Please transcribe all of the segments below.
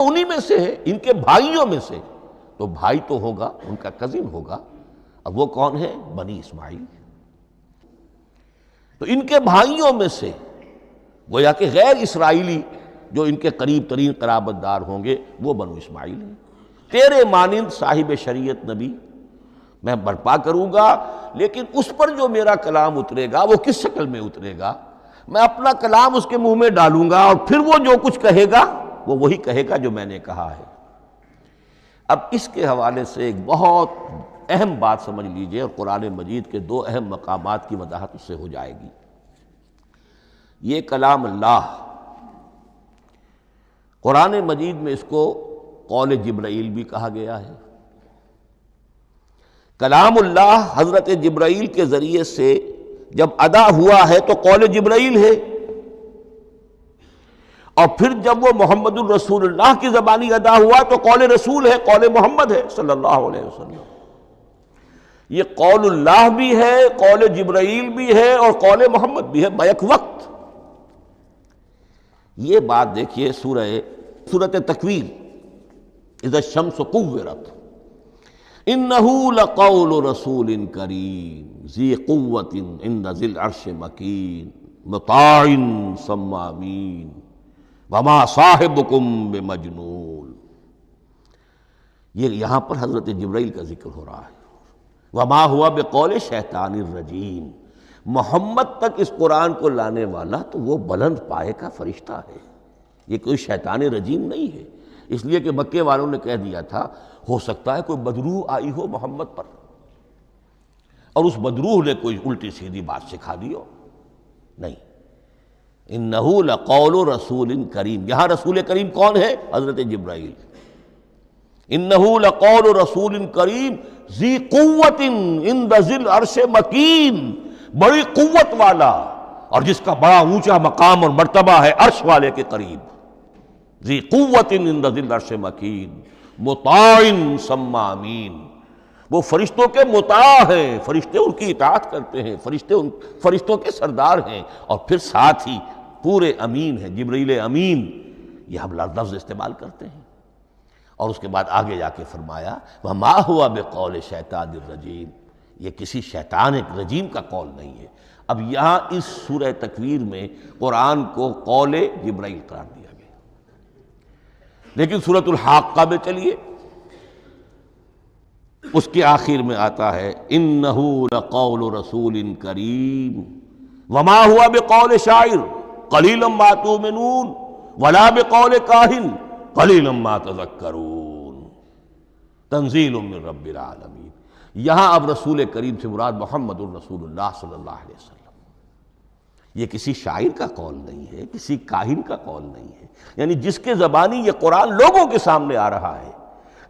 انہی میں سے ہے، ان کے بھائیوں میں سے، تو بھائی تو ہوگا، ان کا کزن ہوگا، اب وہ کون ہے؟ بنی اسماعیل۔ تو ان کے بھائیوں میں سے گویا کہ غیر اسرائیلی جو ان کے قریب ترین قرابت دار ہوں گے وہ بنو اسماعیل ہیں۔ تیرے مانند صاحب شریعت نبی میں برپا کروں گا، لیکن اس پر جو میرا کلام اترے گا وہ کس شکل میں اترے گا؟ میں اپنا کلام اس کے منہ میں ڈالوں گا اور پھر وہ جو کچھ کہے گا وہ وہی کہے گا جو میں نے کہا ہے۔ اب اس کے حوالے سے ایک بہت اہم بات سمجھ لیجئے، اور قرآن مجید کے دو اہم مقامات کی وضاحت اس سے ہو جائے گی۔ یہ کلام اللہ، قرآن مجید میں اس کو قول جبرائیل بھی کہا گیا ہے۔ کلام اللہ حضرت جبرائیل کے ذریعے سے جب ادا ہوا ہے تو قول جبرائیل ہے، اور پھر جب وہ محمد الرسول اللہ کی زبانی ادا ہوا تو قول رسول ہے، قول محمد ہے صلی اللہ علیہ وسلم۔ یہ قول اللہ بھی ہے، قول جبرائیل بھی ہے، اور قول محمد بھی ہے بیک وقت۔ یہ بات دیکھیے سورۃ تکویر، اذا الشمس کورت، انہ لقول رسول کریم ذی قوت عند ذی العرش مکین مطاع ثم امین وما صاحبکم بمجنون۔ یہ یہاں پر حضرت جبرائیل کا ذکر ہو رہا ہے۔ وما ہوا بقول شیطان الرجیم، محمد تک اس قرآن کو لانے والا تو وہ بلند پائے کا فرشتہ ہے، یہ کوئی شیطان رجیم نہیں ہے۔ اس لیے کہ مکے والوں نے کہہ دیا تھا ہو سکتا ہے کوئی بدروح آئی ہو محمد پر، اور اس بدروح نے کوئی الٹی سیدھی بات سکھا دی ہو، نہیں۔ انہ لقول رسول کریم، یہاں رسول کریم کون ہے؟ حضرت جبرائیل۔ انہ لقول رسول کریم ذی قوت عند ذی العرش مکین، بڑی قوت والا اور جس کا بڑا اونچا مقام اور مرتبہ ہے عرش والے کے قریب۔ ذی قوت عند ذی العرش مکین مطاع ثم امین، وہ فرشتوں کے مطاع ہیں، فرشتے ان کی اطاعت کرتے ہیں، فرشتوں کے سردار ہیں، اور پھر ساتھ ہی پورے امین ہیں، جبرائیل امین، یہ ہم لفظ استعمال کرتے ہیں۔ اور اس کے بعد آگے جا کے فرمایا وما ہوا بقول شیطان الرجیم، یہ کسی شیطان رجیم کا قول نہیں ہے۔ اب یہاں اس سورہ تکویر میں قرآن کو قول جبرائیل قرار دیا گیا، لیکن سورۃ الحاقہ میں چلیے، اس کے آخر میں آتا ہے انہ لقول رسول کریم وما ہوا بقول شاعر قلیلا ما تؤمنون ولا بقول کاہن قلیلا ما تذکرون تنزیل من رب العالمین۔ یہاں اب رسول کریم سے مراد محمد الرسول اللہ صلی اللہ علیہ وسلم، یہ کسی شاعر کا قول نہیں ہے، کسی کاہن کا قول نہیں ہے، یعنی جس کے زبانی یہ قرآن لوگوں کے سامنے آ رہا ہے۔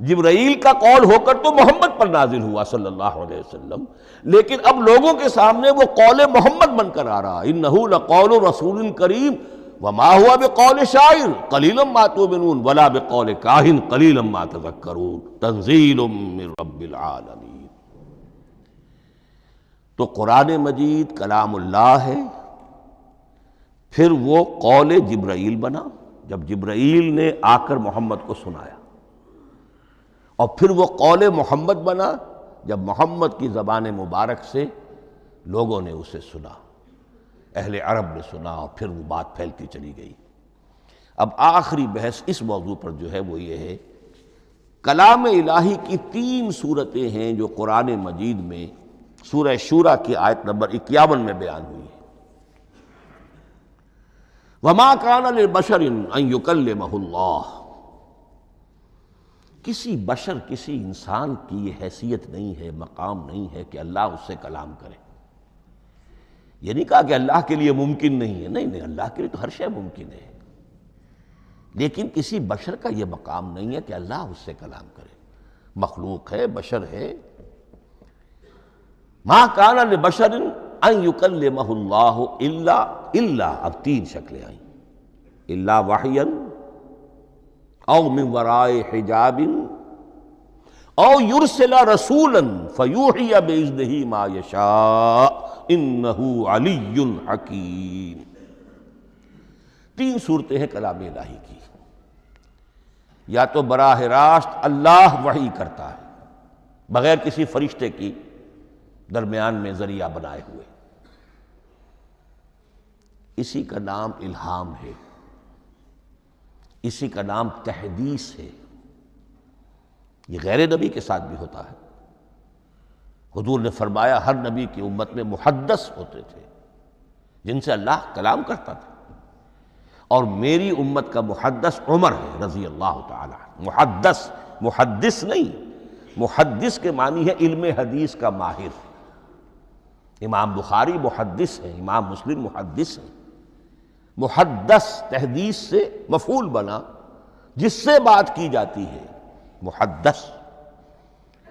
جبرائیل کا قول ہو کر تو محمد پر نازل ہوا صلی اللہ علیہ وسلم، لیکن اب لوگوں کے سامنے وہ قول محمد بن کر آ رہا ہے۔ انہ لقول رسول کریم وما ہوا بقول شاعر قلیلا ما تؤمنون ولا بقول کاہن قلیلا ما تذکرون تنزیل من رب العالمین۔ تو قرآن مجید کلام اللہ ہے، پھر وہ قول جبرائیل بنا جب جبرائیل نے آ کر محمد کو سنایا، اور پھر وہ قول محمد بنا جب محمد کی زبان مبارک سے لوگوں نے اسے سنا، اہل عرب نے سنا، اور پھر وہ بات پھیلتی چلی گئی۔ اب آخری بحث اس موضوع پر جو ہے وہ یہ ہے، کلام الہی کی 3 صورتیں ہیں جو قرآن مجید میں سورہ شورى کی آیت نمبر 51 میں بیان ہوئی ہے۔ وما كان لبشر ان يكلمه اللہ، کسی بشر، کسی انسان کی یہ حیثیت نہیں ہے، مقام نہیں ہے کہ اللہ اس سے کلام کرے۔ یہ نہیں کہا کہ اللہ کے لیے ممکن نہیں ہے، نہیں، اللہ کے لیے تو ہر شے ممکن ہے، لیکن کسی بشر کا یہ مقام نہیں ہے کہ اللہ اس سے کلام کرے۔ مخلوق ہے، بشر ہے۔ ما کان لبشر ان یکلمہ اللہ الا اب 3 شکلیں آئیں، الا وحیا او من وراء حجاب او یرسل رسولا فیوحی باذنہ ما یشاء انہ علی حکیم۔ 3 صورتیں ہیں کلام الہی کی، یا تو براہ راست اللہ وحی کرتا ہے بغیر کسی فرشتے کی درمیان میں ذریعہ بنائے ہوئے، اسی کا نام الہام ہے، اسی کا نام تحدیث ہے۔ یہ غیر نبی کے ساتھ بھی ہوتا ہے۔ حضور نے فرمایا ہر نبی کی امت میں محدث ہوتے تھے جن سے اللہ کلام کرتا تھا، اور میری امت کا محدث عمر ہے رضی اللہ تعالی عنہ۔ محدث، محدث نہیں، محدث کے معنی ہے علم حدیث کا ماہر۔ امام بخاری محدث ہیں، امام مسلم محدث ہیں۔ محدث تحدیث سے مفعول بنا جس سے بات کی جاتی ہے، محدث۔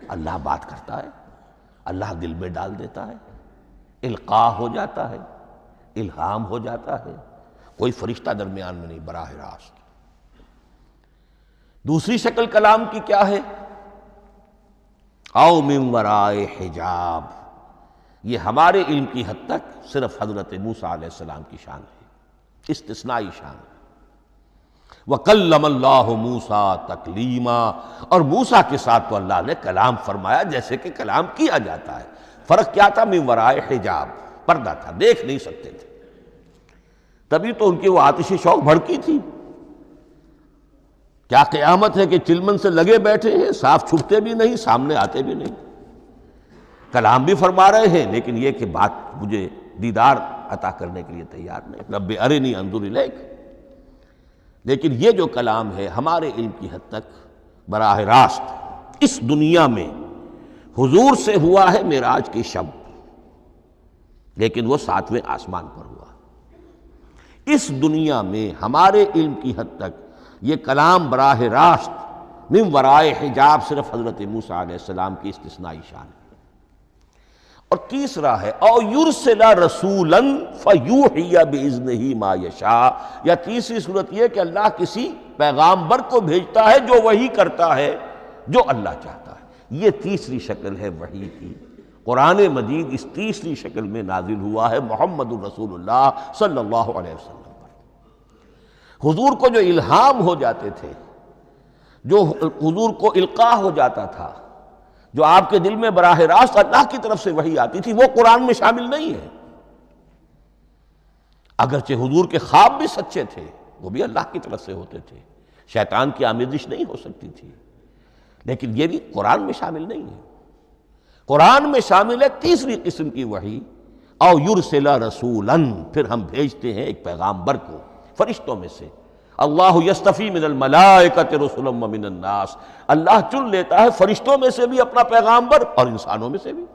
اللہ بات کرتا ہے، اللہ دل میں ڈال دیتا ہے، القاء ہو جاتا ہے، الہام ہو جاتا ہے، کوئی فرشتہ درمیان میں نہیں، براہ راست۔ دوسری شکل کلام کی کیا ہے؟ او من ورائے حجاب، یہ ہمارے علم کی حد تک صرف حضرت موسیٰ علیہ السلام کی شان ہے، استثنائی شان ہے۔ وَكَلَّمَ اللَّهُ مُوسَىٰ تَكْلِيمًا، اور موسیٰ کے ساتھ تو اللہ نے کلام فرمایا جیسے کہ کلام کیا جاتا ہے۔ فرق کیا تھا؟ من ورائے حجاب، پردہ تھا، دیکھ نہیں سکتے تھے، تبھی تو ان کی وہ آتش شوق بھڑکی تھی۔ کیا قیامت ہے کہ چلمن سے لگے بیٹھے ہیں، صاف چھپتے بھی نہیں، سامنے آتے بھی نہیں، کلام بھی فرما رہے ہیں، لیکن یہ کہ بات مجھے دیدار عطا کرنے کے لیے تیار نہیں، رب ارنی انظر الیک۔ لیکن یہ جو کلام ہے ہمارے علم کی حد تک براہ راست اس دنیا میں حضور سے ہوا ہے معراج کی شب، لیکن وہ 7ویں آسمان پر ہوا۔ اس دنیا میں ہمارے علم کی حد تک یہ کلام براہ راست من ورائے حجاب صرف حضرت موسیٰ علیہ السلام کی استثنائی شان ہے۔ اور تیسرا ہے او یرسل رسولا فیوحی باذنہ ما یشاء، یا تیسری صورت یہ کہ اللہ کسی پیغامبر کو بھیجتا ہے جو وحی کرتا ہے جو اللہ چاہتا ہے۔ یہ تیسری شکل ہے وحی کی۔ قرآن مجید اس تیسری شکل میں نازل ہوا ہے محمد الرسول اللہ صلی اللہ علیہ وسلم پر۔ حضور کو جو الہام ہو جاتے تھے، جو حضور کو القاء ہو جاتا تھا، جو آپ کے دل میں براہ راست اللہ کی طرف سے وحی آتی تھی، وہ قرآن میں شامل نہیں ہے۔ اگرچہ حضور کے خواب بھی سچے تھے، وہ بھی اللہ کی طرف سے ہوتے تھے، شیطان کی آمیزش نہیں ہو سکتی تھی، لیکن یہ بھی قرآن میں شامل نہیں ہے۔ قرآن میں شامل ہے تیسری قسم کی وحی، او یرسل رسولا، پھر ہم بھیجتے ہیں ایک پیغامبر کو فرشتوں میں سے۔ اللہ یستفی من الملائکۃ رسلا ومن الناس، اللہ چن لیتا ہے فرشتوں میں سے بھی اپنا پیغامبر اور انسانوں میں سے بھی۔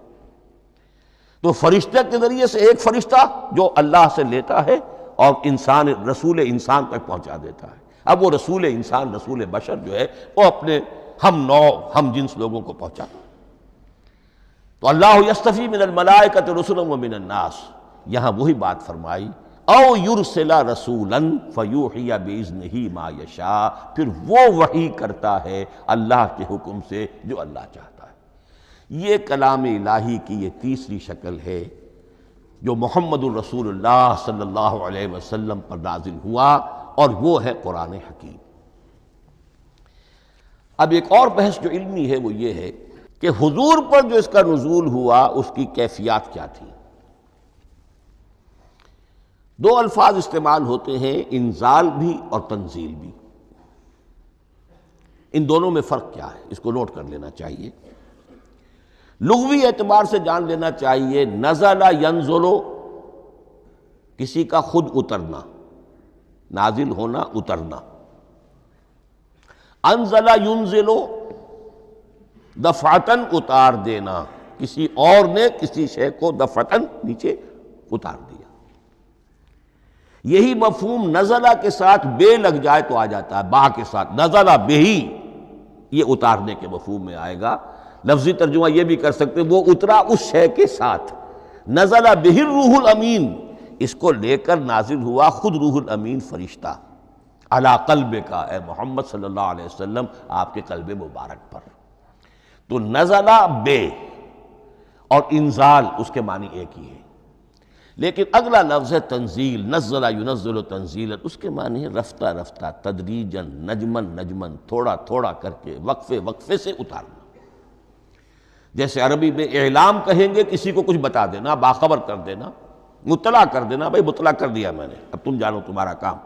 تو فرشتے کے ذریعے سے ایک فرشتہ جو اللہ سے لیتا ہے اور انسان، رسول انسان تک پہنچا دیتا ہے۔ اب وہ رسول انسان، رسول بشر جو ہے وہ اپنے ہم نوع، ہم جنس لوگوں کو پہنچاتا ہے۔ تو اللہ یستفی من الملائکۃ رسلا ومن الناس، یہاں وہی بات فرمائی او یرسل رسولا فیوحی باذنہ ما یشاء، پھر وہ وحی کرتا ہے اللہ کے حکم سے جو اللہ چاہتا ہے۔ یہ کلام الہی کی یہ تیسری شکل ہے جو محمد الرسول اللہ صلی اللہ علیہ وسلم پر نازل ہوا، اور وہ ہے قرآن حکیم۔ اب ایک اور بحث جو علمی ہے وہ یہ ہے کہ حضور پر جو اس کا نزول ہوا اس کی کیفیات کیا تھی۔ دو الفاظ استعمال ہوتے ہیں، انزال بھی اور تنزیل بھی۔ ان دونوں میں فرق کیا ہے اس کو نوٹ کر لینا چاہیے۔ لغوی اعتبار سے جان لینا چاہیے، نزل ینزل کسی کا خود اترنا، نازل ہونا، اترنا۔ انزل ینزل دفعتاً اتار دینا، کسی اور نے کسی شے کو دفعتاً نیچے اتار دیا۔ یہی مفہوم نزلہ کے ساتھ بے لگ جائے تو آ جاتا ہے، با کے ساتھ نزلہ بہی، یہ اتارنے کے مفہوم میں آئے گا۔ لفظی ترجمہ یہ بھی کر سکتے وہ اترا اس شے کے ساتھ۔ نزلہ بہ الروح الامین، اس کو لے کر نازل ہوا خود روح الامین فرشتہ علی قلبک، اے محمد صلی اللہ علیہ وسلم آپ کے قلب مبارک پر۔ تو نزلہ بے اور انزال اس کے معنی ایک ہی ہے۔ لیکن اگلا لفظ ہے تنزیل، نزل ینزل تنزیلا، اس کے معنی ہے رفتہ رفتہ، تدریجاً، نجمن نجمن، تھوڑا تھوڑا کر کے، وقفے وقفے سے اتارنا۔ جیسے عربی میں اعلام کہیں گے کسی کو کچھ بتا دینا، باخبر کر دینا، مطلع کر دینا، بھائی مطلع کر دیا میں نے، اب تم جانو تمہارا کام،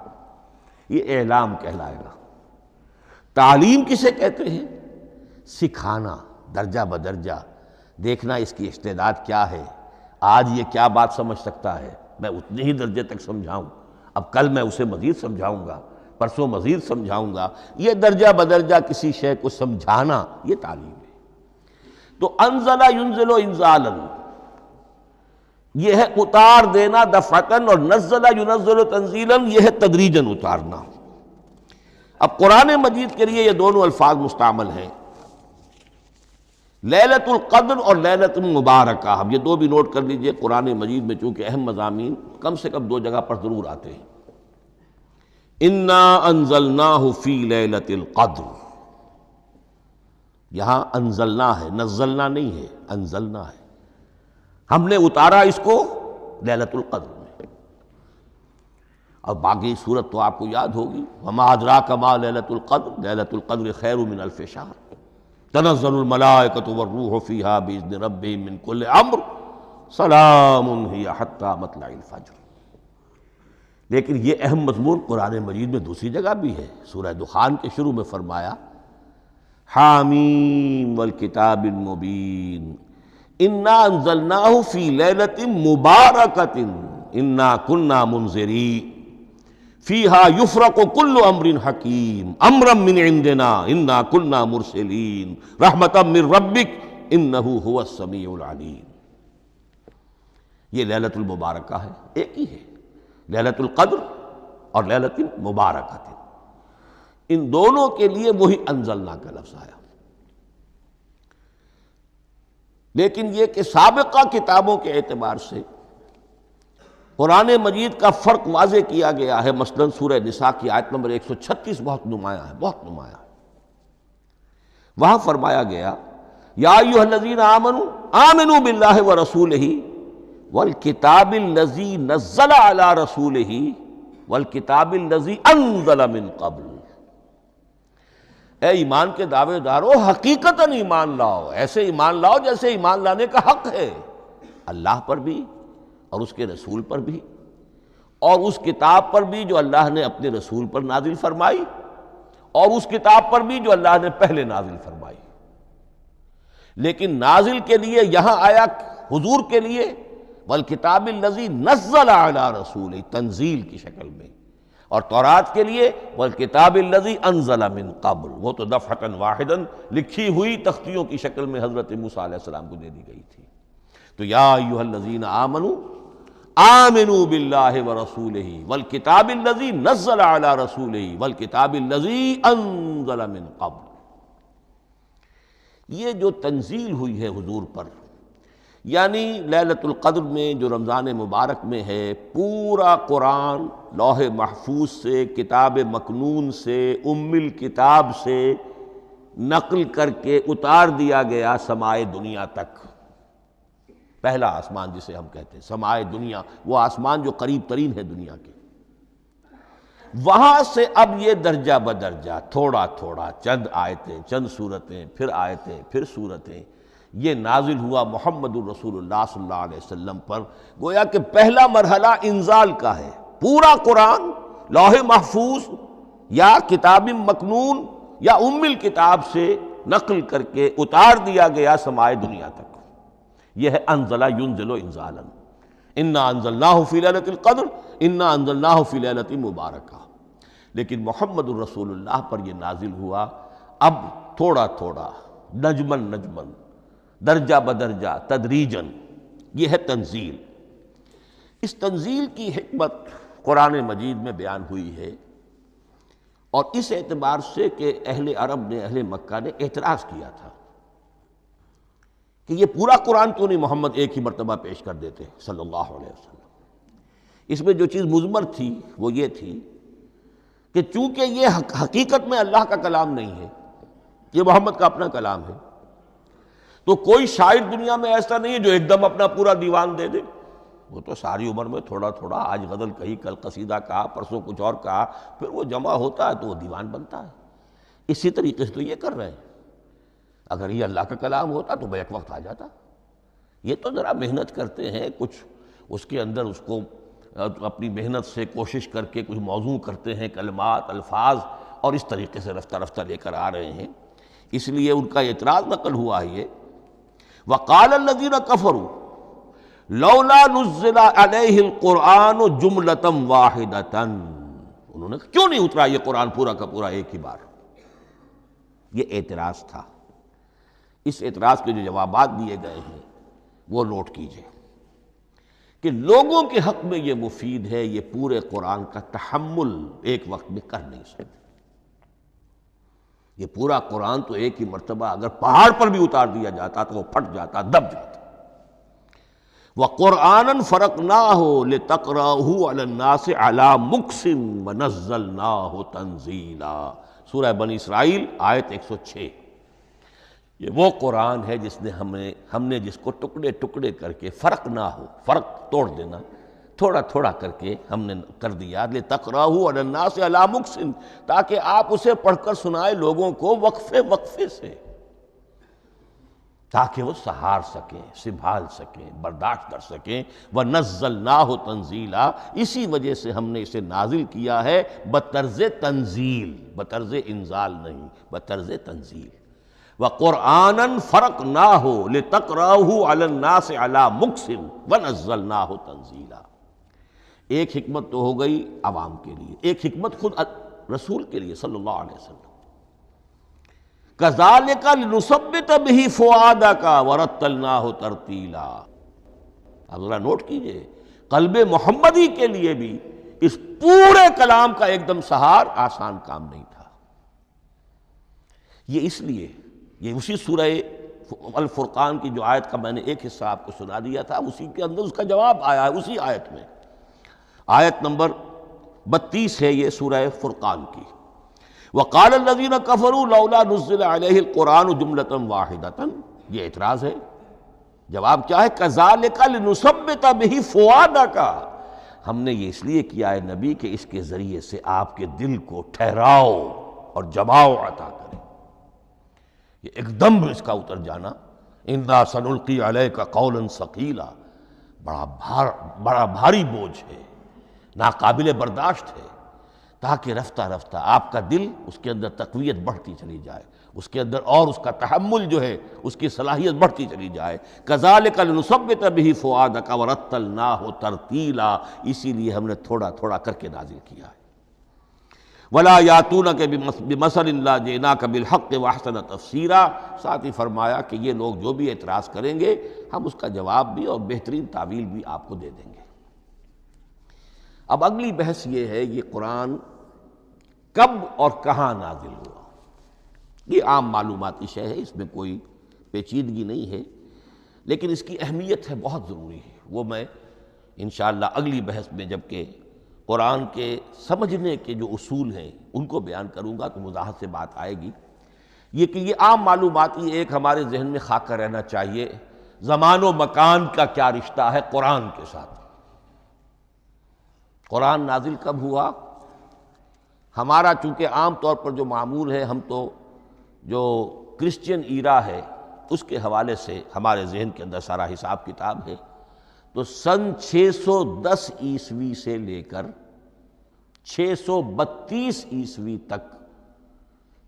یہ اعلام کہلائے گا۔ تعلیم کسے کہتے ہیں؟ سکھانا، درجہ بدرجہ، دیکھنا اس کی استعداد کیا ہے، آج یہ کیا بات سمجھ سکتا ہے، میں اتنے ہی درجے تک سمجھاؤں، اب کل میں اسے مزید سمجھاؤں گا، پرسوں مزید سمجھاؤں گا، یہ درجہ بدرجہ کسی شے کو سمجھانا، یہ تعلیم ہے۔ تو انزل ینزل انزالا، یہ ہے اتار دینا دفعتاً، اور نزل ینزل تنزیلا، یہ ہے تدریجاً اتارنا۔ اب قرآن مجید کے لیے یہ دونوں الفاظ مستعمل ہیں، لیلۃ القدر اور لیلۃ المبارکہ، اب یہ دو بھی نوٹ کر لیجئے، قرآن مجید میں چونکہ اہم مضامین کم سے کم دو جگہ پر ضرور آتے ہیں۔ انا انزلناہ فی لیلۃ القدر، یہاں انزلنا ہے، نزلنا نہیں ہے، انزلنا ہے، ہم نے اتارا اس کو لیلۃ القدر میں۔ اور باقی صورت تو آپ کو یاد ہوگی، وما ادراک ما لیلۃ القدر، لیلۃ القدر خیر من الف شہر، تنزل الملائکۃ والروح فیہا باذن ربہم من کل امر، سلام ہی حتی مطلع الفجر۔ لیکن یہ اہم مضمون قرآن مجید میں دوسری جگہ بھی ہے، سورہ دخان کے شروع میں فرمایا حامیم والکتاب المبین انا انزلناہ فی لیلۃ مبارکۃ انا کنا منذرین فیہا یفرق کل امر حکیم امرا من عندنا انا کنا مرسلین رحمتا من ربک انہ هو السمیع العلیم۔ یہ لیلۃ المبارکہ ہے، ایک ہی ہے، لیلۃ القدر اور لیلۃ المبارکہ، ان دونوں کے لیے وہی انزلنا کا لفظ آیا۔ لیکن یہ کہ سابقہ کتابوں کے اعتبار سے قرآن مجید کا فرق واضح کیا گیا ہے، مثلا سورہ نساء کی آیت نمبر 136 بہت نمایاں ہے، بہت نمایاں ہے۔ وہاں فرمایا گیا یا ایھا الذین آمنوا آمنوا باللہ ورسولہ والکتاب الذی نزل علی رسولہ والکتاب الذی انزل من قبل، اے ایمان کے دعوے دارو حقیقتاً ایمان لاؤ، ایسے ایمان لاؤ جیسے ایمان لانے کا حق ہے، اللہ پر بھی اور اس کے رسول پر بھی، اور اس کتاب پر بھی جو اللہ نے اپنے رسول پر نازل فرمائی، اور اس کتاب پر بھی جو اللہ نے پہلے نازل فرمائی۔ لیکن نازل کے لیے یہاں آیا حضور کے لیے والکتاب الذی نزل علی رسولہ، تنزیل کی شکل میں، اور تورات کے لیے والکتاب الذی انزل من قبل، وہ تو دفعۃ واحداً لکھی ہوئی تختیوں کی شکل میں حضرت موسیٰ علیہ السلام کو دے دی گئی تھی۔ تو یا ایھا الذین آمنوا آمنوا باللہ ورسولہ والکتاب الذی نزل علی رسولہ والکتاب الذی انزل من قبل۔ یہ جو تنزیل ہوئی ہے حضور پر، یعنی لیلۃ القدر میں جو رمضان مبارک میں ہے، پورا قرآن لوح محفوظ سے، کتاب مکنون سے، ام الکتاب سے نقل کر کے اتار دیا گیا سمائے دنیا تک، پہلا آسمان جسے ہم کہتے ہیں سمائے دنیا، وہ آسمان جو قریب ترین ہے دنیا کے، وہاں سے اب یہ درجہ بدرجہ، تھوڑا تھوڑا، چند آیتیں، چند سورتیں، پھر آیتیں، پھر سورتیں، یہ نازل ہوا محمد الرسول اللہ صلی اللہ علیہ وسلم پر۔ گویا کہ پہلا مرحلہ انزال کا ہے، پورا قرآن لوح محفوظ یا کتاب مکنون یا ام الکتاب سے نقل کر کے اتار دیا گیا سمائے دنیا تک۔ یہ ہے انزل ینزل انزالا، انا انزلناہ فی لیلۃ القدر انا انزلناہ فی لیلۃ مبارکہ۔ لیکن محمد الرسول اللہ پر یہ نازل ہوا اب تھوڑا تھوڑا، نجمن نجمن، درجہ بدرجہ، تدریجاً، یہ ہے تنزیل۔ اس تنزیل کی حکمت قرآن مجید میں بیان ہوئی ہے، اور اس اعتبار سے کہ اہل عرب نے، اہل مکہ نے اعتراض کیا تھا کہ یہ پورا قرآن کیوں نہیں محمد ایک ہی مرتبہ پیش کر دیتے صلی اللہ علیہ وسلم۔ اس میں جو چیز مضمر تھی وہ یہ تھی کہ چونکہ یہ حقیقت میں اللہ کا کلام نہیں ہے، یہ محمد کا اپنا کلام ہے، تو کوئی شاعر دنیا میں ایسا نہیں ہے جو ایک دم اپنا پورا دیوان دے دے، وہ تو ساری عمر میں تھوڑا تھوڑا، آج غزل کہی، کل قصیدہ کہا، پرسوں کچھ اور کہا، پھر وہ جمع ہوتا ہے تو وہ دیوان بنتا ہے۔ اسی طریقے سے تو یہ کر رہے ہیں۔ اگر یہ اللہ کا کلام ہوتا تو بیک وقت آ جاتا۔ یہ تو ذرا محنت کرتے ہیں، کچھ اس کے اندر اس کو اپنی محنت سے کوشش کر کے کچھ موضوع کرتے ہیں، کلمات، الفاظ، اور اس طریقے سے رفتہ رفتہ لے کر آ رہے ہیں۔ اس لیے ان کا اعتراض نقل ہوا ہے یہ، وَقَالَ الَّذِينَ كَفَرُوا لَوْلَا نُزِّلَ عَلَيْهِ الْقُرْآنُ جُمْلَةً وَاحِدَةً، انہوں نے کیوں نہیں اترا یہ قرآن پورا کا پورا ایک ہی بار؟ یہ اعتراض تھا۔ اس اعتراض کے جو جوابات دیے گئے ہیں وہ نوٹ کیجئے کہ لوگوں کے حق میں یہ مفید ہے، یہ پورے قرآن کا تحمل ایک وقت میں کر نہیں سکتے۔ یہ پورا قرآن تو ایک ہی مرتبہ اگر پہاڑ پر بھی اتار دیا جاتا تو وہ پھٹ جاتا، دب جاتا۔ وَقُرْآنًا فَرَقْنَاهُ لِتَقْرَأَهُ عَلَى النَّاسِ عَلَى مُكْثٍ وَنَزَّلْنَاهُ تَنزِيلًا، سورہ بنی اسرائیل آیت 106۔ یہ وہ قرآن ہے جس نے ہم نے جس کو ٹکڑے ٹکڑے کر کے، فرق نہ ہو، فرق توڑ دینا، تھوڑا تھوڑا کر کے ہم نے کر دیا، لِتَقْرَأَهُ عَلَى النَّاسِ عَلَى مُكْثٍ، تاکہ آپ اسے پڑھ کر سنائے لوگوں کو وقفے وقفے سے، تاکہ وہ سہار سکیں، سنبھال سکیں، برداشت کر سکیں۔ وَنَزَّلْنَاهُ تَنزِيلًا، اسی وجہ سے ہم نے اسے نازل کیا ہے بطرز تنزیل، بطرز انزال نہیں، بطرز تنزیل۔ وَقُرْآنًا فَرَقْنَاهُ لِتَقْرَأَهُ عَلَى النَّاسِ عَلَى مُكْثٍ وَنَزَّلْنَاهُ تَنزِيلًا۔ ایک حکمت تو ہو گئی عوام کے لیے، ایک حکمت خود رسول کے لیے صلی اللہ علیہ وسلم۔ كَذَلِكَ لِنُثَبِّتَ بِهِ فُؤَادَكَ وَرَتَّلْنَاهُ تَرْتِيلًا۔ اب ذرا نوٹ کیجئے، قلب محمدی کے لیے بھی اس پورے کلام کا ایک دم سہار آسان کام نہیں تھا۔ یہ اس لیے، یہ اسی سورہ الفرقان کی جو آیت کا میں نے ایک حصہ آپ کو سنا دیا تھا، اسی کے اندر اس کا جواب آیا ہے، اسی آیت میں، آیت نمبر 32 ہے یہ سورہ فرقان کی۔ وَقَالَ الَّذِينَ كَفَرُوا لَوْلَا نُزِّلَ عَلَيْهِ الْقُرْآنُ جُمْلَةً وَاحِدَةً، یہ اعتراض ہے۔ جواب کیا ہے؟ كَذَلِكَ لِنُثَبِّتَ بِهِ فُؤَادَكَ، ہم نے یہ اس لیے کیا ہے نبی کہ اس کے ذریعے سے آپ کے دل کو ٹھہراؤ اور جماؤ عطا کرے، یہ ایک دم اس کا اتر جانا۔ اِنَّا سَنُلْقِي عَلَيْكَ قَوْلًا ثَقِيلًا، بڑا بھاری بوجھ ہے، ناقابل برداشت ہے، تاکہ رفتہ رفتہ آپ کا دل، اس کے اندر تقویت بڑھتی چلی جائے، اس کے اندر اور اس کا تحمل جو ہے اس کی صلاحیت بڑھتی چلی جائے۔ كَذَلِكَ لِنُثَبِّتَ بِهِ فُؤَادَكَ وَرَتَّلْنَاهُ تَرْتِيلًا، اسی لیے ہم نے تھوڑا تھوڑا کر کے نازل کیا ہے۔ وَلَا يَأْتُونَكَ بِمَثَلٍ إِلَّا جِئْنَاكَ بِالْحَقِّ وَأَحْسَنَ تَفْسِيرًا، ساتھ ہی فرمایا کہ یہ لوگ جو بھی اعتراض کریں گے ہم اس کا جواب بھی اور بہترین تعویل بھی آپ کو دے دیں گے۔ اب اگلی بحث یہ ہے، یہ قرآن کب اور کہاں نازل ہوا؟ یہ عام معلوماتی شے ہے، اس میں کوئی پیچیدگی نہیں ہے، لیکن اس کی اہمیت ہے، بہت ضروری ہے، وہ میں انشاءاللہ اگلی بحث میں جب کہ قرآن کے سمجھنے کے جو اصول ہیں ان کو بیان کروں گا تو وضاحت سے بات آئے گی۔ یہ کہ یہ عام معلوماتی ایک ہمارے ذہن میں خاکہ رہنا چاہیے، زمان و مکان کا کیا رشتہ ہے قرآن کے ساتھ۔ قرآن نازل کب ہوا؟ ہمارا چونکہ عام طور پر جو معمول ہے، ہم تو جو کرسچین ایرا ہے اس کے حوالے سے ہمارے ذہن کے اندر سارا حساب کتاب ہے، تو سن 610 عیسوی سے لے کر 632 عیسوی تک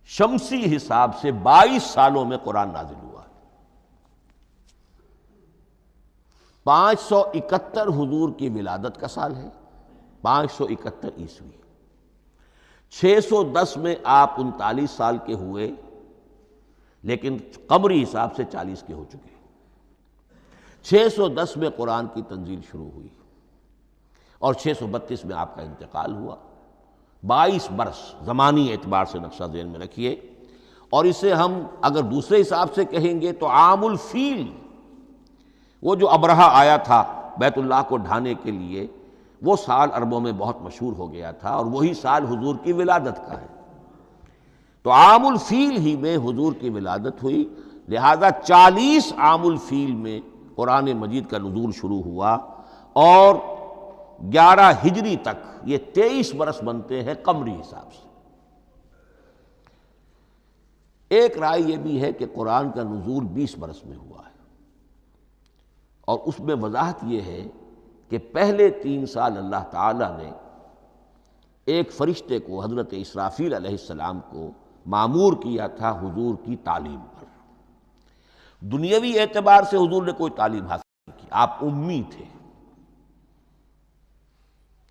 شمسی حساب سے 22 سالوں میں قرآن نازل ہوا ہے۔ 571 حضور کی ولادت کا سال ہے، 571 عیسوی۔ 610 میں آپ 39 سال کے ہوئے، لیکن قمری حساب سے 40 کے ہو چکے۔ 610 میں قرآن کی تنزیل شروع ہوئی اور 632 میں آپ کا انتقال ہوا۔ 22 برس زمانی اعتبار سے نقشہ ذہن میں رکھیے، اور اسے ہم اگر دوسرے حساب سے کہیں گے تو عام الفیل، وہ جو ابرہہ آیا تھا بیت اللہ کو ڈھانے کے لیے، وہ سال عربوں میں بہت مشہور ہو گیا تھا، اور وہی سال حضور کی ولادت کا ہے، تو عام الفیل ہی میں حضور کی ولادت ہوئی، لہذا 40 عام الفیل میں قرآن مجید کا نزول شروع ہوا، اور 11 ہجری تک یہ 23 برس بنتے ہیں قمری حساب سے۔ ایک رائے یہ بھی ہے کہ قرآن کا نزول 20 برس میں ہوا ہے، اور اس میں وضاحت یہ ہے کہ پہلے 3 سال اللہ تعالیٰ نے ایک فرشتے کو، حضرت اسرافیل علیہ السلام کو مامور کیا تھا حضور کی تعلیم پر۔ دنیاوی اعتبار سے حضور نے کوئی تعلیم حاصل نہیں کی، آپ امی تھے،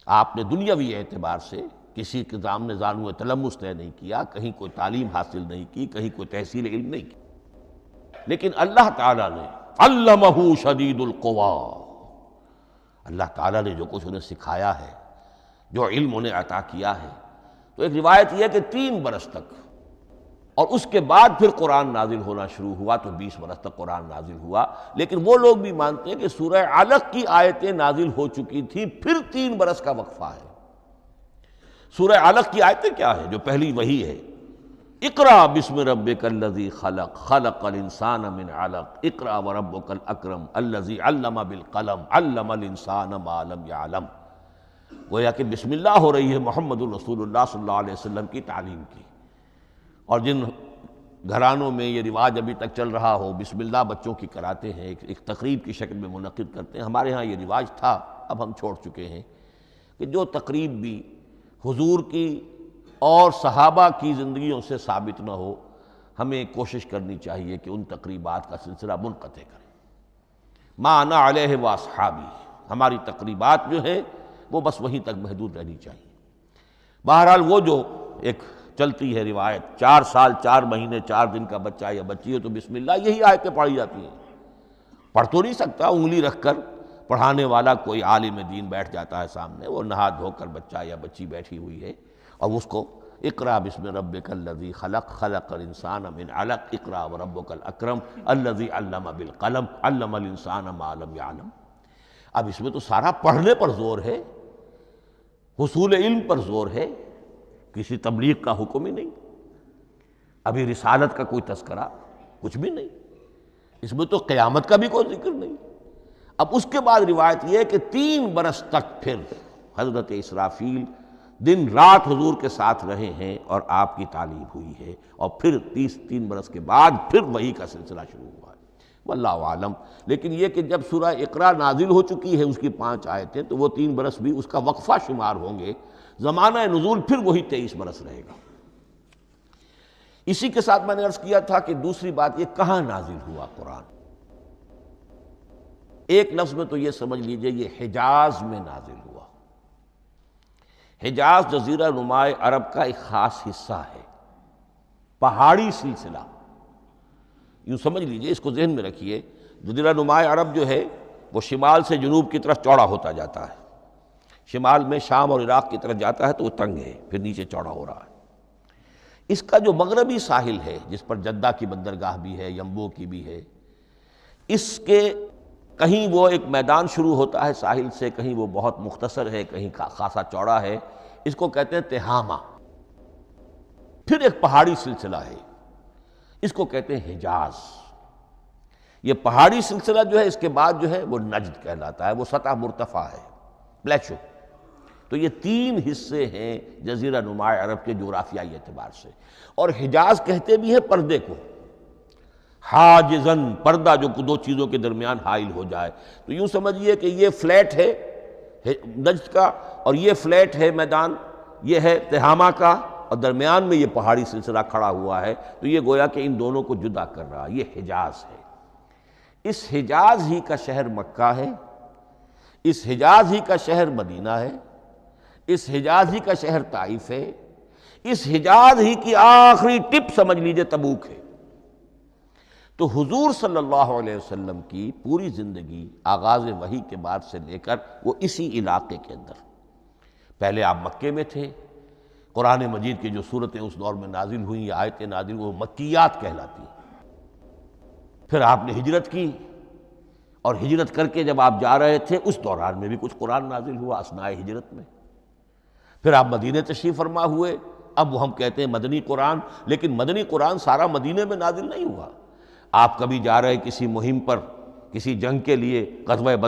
آپ نے دنیاوی اعتبار سے کسی کے سامنے زانو تلمس طے نہیں کیا، کہیں کوئی تعلیم حاصل نہیں کی، کہیں کوئی تحصیل علم نہیں کی، لیکن اللہ تعالیٰ نے علمہ شدید القوا، اللہ تعالیٰ نے جو کچھ انہیں سکھایا ہے، جو علم انہیں عطا کیا ہے، تو ایک روایت یہ ہے کہ 3 برس تک، اور اس کے بعد پھر قرآن نازل ہونا شروع ہوا تو 20 برس تک قرآن نازل ہوا۔ لیکن وہ لوگ بھی مانتے ہیں کہ سورہ علق کی آیتیں نازل ہو چکی تھی، پھر 3 برس کا وقفہ ہے۔ سورہ علق کی آیتیں کیا ہیں؟ جو پہلی وحی ہے، اقرأ بسم ربک الذی خلق خلق الانسان من علق اقرأ وربک الاکرم الذی علم بالقلم علم الانسان ما لم یعلم، گویا کہ بسم اللہ ہو رہی ہے محمد الرسول اللہ صلی اللہ علیہ وسلم کی تعلیم کی۔ اور جن گھرانوں میں یہ رواج ابھی تک چل رہا ہو، بسم اللہ بچوں کی کراتے ہیں، ایک تقریب کی شکل میں منعقد کرتے ہیں، ہمارے ہاں یہ رواج تھا، اب ہم چھوڑ چکے ہیں، کہ جو تقریب بھی حضور کی اور صحابہ کی زندگیوں سے ثابت نہ ہو، ہمیں کوشش کرنی چاہیے کہ ان تقریبات کا سلسلہ منقطع کریں۔ ما انا علیہ واصحابی، ہماری تقریبات جو ہیں وہ بس وہیں تک محدود رہنی چاہیے۔ بہرحال وہ جو ایک چلتی ہے روایت، 4 سال 4 مہینے 4 دن کا بچہ یا بچی ہے تو بسم اللہ یہی آیتیں پڑھی جاتی ہیں، پڑھ تو نہیں سکتا، انگلی رکھ کر پڑھانے والا کوئی عالم دین بیٹھ جاتا ہے سامنے، وہ نہا دھو کر بچہ یا بچی بیٹھی ہوئی ہے، اور اس کو اقرأ بسم ربک الذی خلق خلق الانسان من علق اقرأ وربک الاکرم الذی علم بالقلم علم الانسان ما لم یعلم۔ اب اس میں تو سارا پڑھنے پر زور ہے، حصول علم پر زور ہے، کسی تبلیغ کا حکم ہی نہیں، ابھی رسالت کا کوئی تذکرہ کچھ بھی نہیں، اس میں تو قیامت کا بھی کوئی ذکر نہیں۔ اب اس کے بعد روایت یہ ہے کہ 3 برس تک پھر حضرت اسرافیل دن رات حضور کے ساتھ رہے ہیں اور آپ کی تعلیم ہوئی ہے، اور پھر 3 برس کے بعد پھر وحی کا سلسلہ شروع ہوا ہے، واللہ عالم۔ لیکن یہ کہ جب سورہ اقرا نازل ہو چکی ہے، اس کی 5 آیتیں، تو وہ 3 برس بھی اس کا وقفہ شمار ہوں گے، زمانہ نزول پھر وہی 23 برس رہے گا۔ اسی کے ساتھ میں نے عرض کیا تھا کہ دوسری بات یہ کہاں نازل ہوا قرآن۔ ایک لفظ میں تو یہ سمجھ لیجئے یہ حجاز میں نازل ہوا۔ حجاز جزیرہ نمائے عرب کا ایک خاص حصہ ہے، پہاڑی سلسلہ، یوں سمجھ لیجئے، اس کو ذہن میں رکھیے۔ جزیرہ نمائے عرب جو ہے وہ شمال سے جنوب کی طرف چوڑا ہوتا جاتا ہے، شمال میں شام اور عراق کی طرف جاتا ہے تو وہ تنگ ہے، پھر نیچے چوڑا ہو رہا ہے۔ اس کا جو مغربی ساحل ہے، جس پر جدہ کی بندرگاہ بھی ہے، ینبو کی بھی ہے، اس کے کہیں وہ ایک میدان شروع ہوتا ہے ساحل سے، کہیں وہ بہت مختصر ہے، کہیں خاصا چوڑا ہے، اس کو کہتے ہیں تہامہ۔ پھر ایک پہاڑی سلسلہ ہے، اس کو کہتے ہیں حجاز۔ یہ پہاڑی سلسلہ جو ہے اس کے بعد جو ہے وہ نجد کہلاتا ہے، وہ سطح مرتفع ہے، پلیشو۔ تو یہ 3 حصے ہیں جزیرہ نمائے عرب کے جغرافیائی اعتبار سے، اور حجاز کہتے بھی ہیں پردے کو، حاجزن، پردہ جو 2 چیزوں کے درمیان حائل ہو جائے۔ تو یوں سمجھیے کہ یہ فلیٹ ہے نجد کا، اور یہ فلیٹ ہے میدان، یہ ہے تہامہ کا، اور درمیان میں یہ پہاڑی سلسلہ کھڑا ہوا ہے، تو یہ گویا کہ ان دونوں کو جدا کر رہا، یہ حجاز ہے۔ اس حجاز ہی کا شہر مکہ ہے، اس حجاز ہی کا شہر مدینہ ہے، اس حجاز ہی کا شہر طائف ہے، اس حجاز ہی کی آخری ٹپ سمجھ لیجئے تبوک ہے۔ تو حضور صلی اللہ علیہ وسلم کی پوری زندگی آغاز وحی کے بعد سے لے کر وہ اسی علاقے کے اندر، پہلے آپ مکے میں تھے، قرآن مجید کی جو صورتیں اس دور میں نازل ہوئیں یا آیتیں نازل ہوئیں وہ مکیات کہلاتی ہیں۔ پھر آپ نے ہجرت کی، اور ہجرت کر کے جب آپ جا رہے تھے اس دوران میں بھی کچھ قرآن نازل ہوا اثناء ہجرت میں۔ پھر آپ مدینے تشریف فرما ہوئے، اب وہ ہم کہتے ہیں مدنی قرآن، لیکن مدنی قرآن سارا مدینے میں نازل نہیں ہوا۔ آپ کبھی جا رہے کسی مہم پر، کسی جنگ کے لیے، غزوہ بدر